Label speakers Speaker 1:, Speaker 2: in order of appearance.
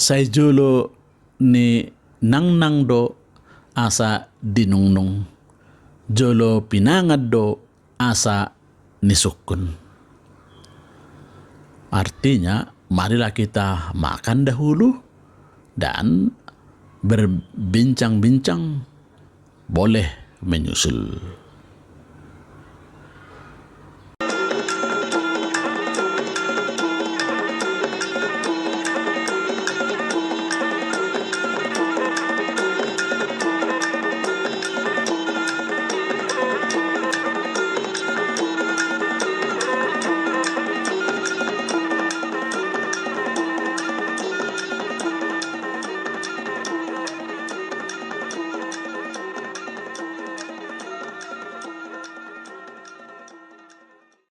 Speaker 1: say jolo ni nang do asa dinungnung. Jolo pinangad do asa nisukun. Artinya, marilah kita makan dahulu dan berbincang-bincang boleh menyusul.